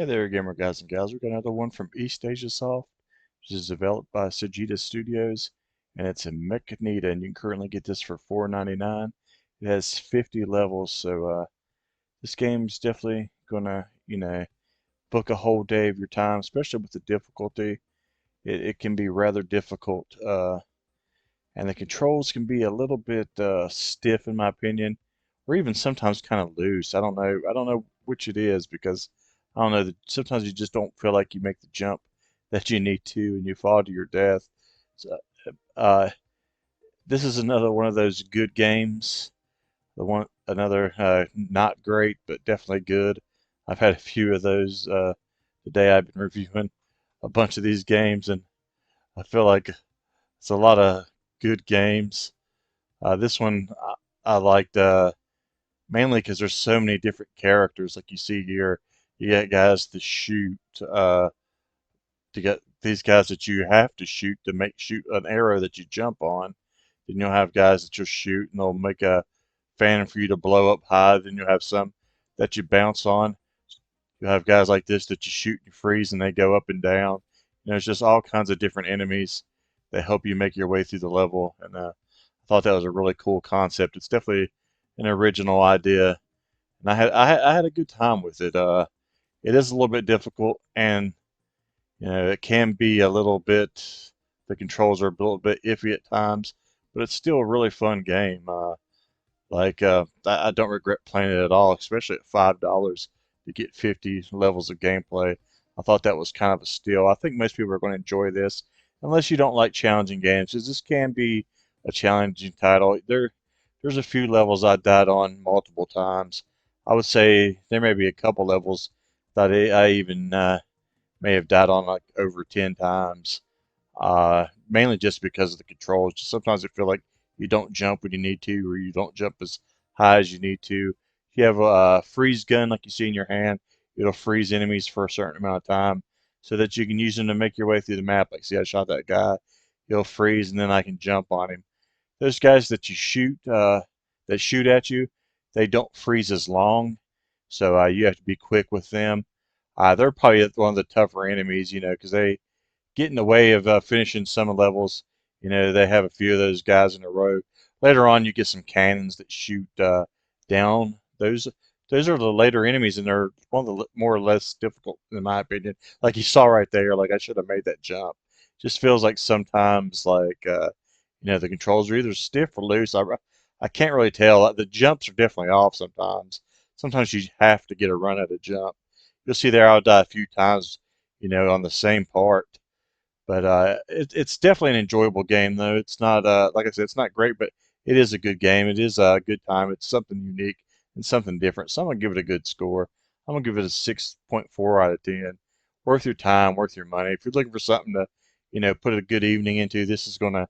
Hey there, gamer guys and gals. We've got another one from East Asia Soft, which is developed by Sajita Studios, and it's a Mechanita, and you can currently get this for $4.99. It has 50 levels, so this game's definitely gonna, book a whole day of your time, especially with the difficulty. It can be rather difficult, and the controls can be a little bit stiff, in my opinion, or even sometimes kind of loose. I don't know which it is because I don't know. Sometimes you just don't feel like you make the jump that you need to, and you fall to your death. So, uh, this is another one of those good games. Another not great, but definitely good. I've had a few of those today. I've been reviewing a bunch of these games, and I feel like it's a lot of good games. This one I liked mainly because there's so many different characters. Like you see here, you got guys to shoot, to get these guys that you have to shoot to make shoot an arrow that you jump on. Then you'll have guys that you'll shoot and they'll make a fan for you to blow up high. Then you'll have some that you bounce on. You have guys like this that you shoot and freeze and they go up and down. It's just all kinds of different enemies that help you make your way through the level. And I thought that was a really cool concept. It's definitely an original idea, and I had a good time with it. It is a little bit difficult, and it can be a little bit. The controls are a little bit iffy at times, but it's still a really fun game. I don't regret playing it at all, especially at $5 to get 50 levels of gameplay. I thought that was kind of a steal. I think most people are going to enjoy this, unless you don't like challenging games, because this can be a challenging title. There's a few levels I died on multiple times. I would say there may be a couple levels that I even may have died on like over 10 times, mainly just because of the controls. Just sometimes I feel like you don't jump when you need to, or you don't jump as high as you need to. If you have a freeze gun like you see in your hand, it'll freeze enemies for a certain amount of time so that you can use them to make your way through the map. Like, see, I shot that guy, he'll freeze, and then I can jump on him. Those guys that you shoot, that shoot at you, they don't freeze as long, so you have to be quick with them. They're probably one of the tougher enemies, because they get in the way of finishing some of the levels. They have a few of those guys in a row. Later on, you get some cannons that shoot down. Those are the later enemies, and they're one of the more or less difficult, in my opinion. Like you saw right there, like I should have made that jump. Just feels like sometimes, like the controls are either stiff or loose. I can't really tell. The jumps are definitely off sometimes. Sometimes you have to get a run at a jump. You'll see there I'll die a few times, on the same part. But it's definitely an enjoyable game, though. It's not, like I said, it's not great, but it is a good game. It is a good time. It's something unique and something different. So I'm gonna give it a good score. I'm gonna give it a 6.4 out of 10. Worth your time, worth your money. If you're looking for something to, put a good evening into, this is gonna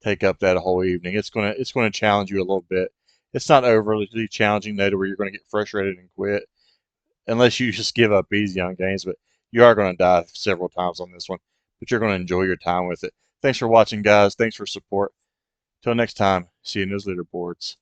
take up that whole evening. It's gonna challenge you a little bit. It's not overly challenging, though, to where you're gonna get frustrated and quit, unless you just give up easy on games. But you are going to die several times on this one. But you're going to enjoy your time with it. Thanks for watching, guys. Thanks for support. Till next time, see you in those leaderboards.